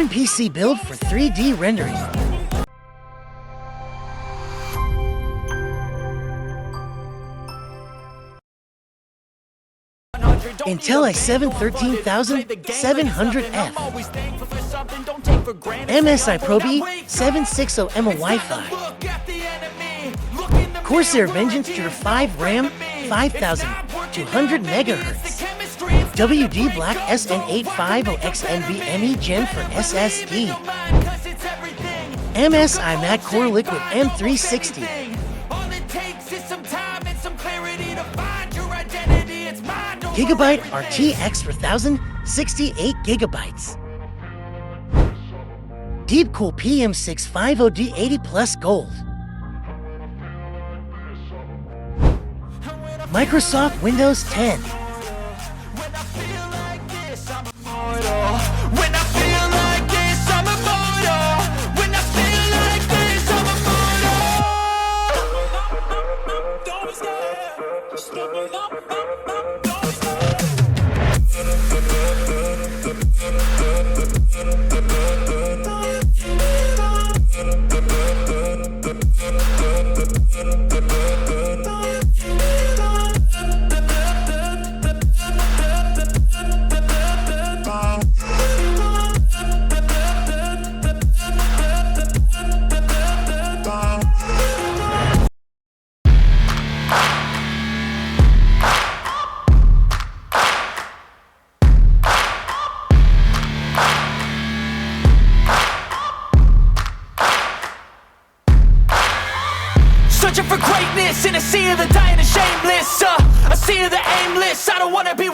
Open PC Build for 3D rendering. Intel i7-13700F, MSI Pro B760M Wi-Fi, Corsair Vengeance Tier 5 RAM 5200 MHz, WD Black SN850XNVMe Gen for SSD, MSI Mac CORELIQUID M360, Gigabyte RTX 4000 68 GB, Deepcool PM650D80 Plus Gold, Microsoft Windows 10, searching for greatness in a sea of the dying and shameless, a sea of the aimless. I don't wanna be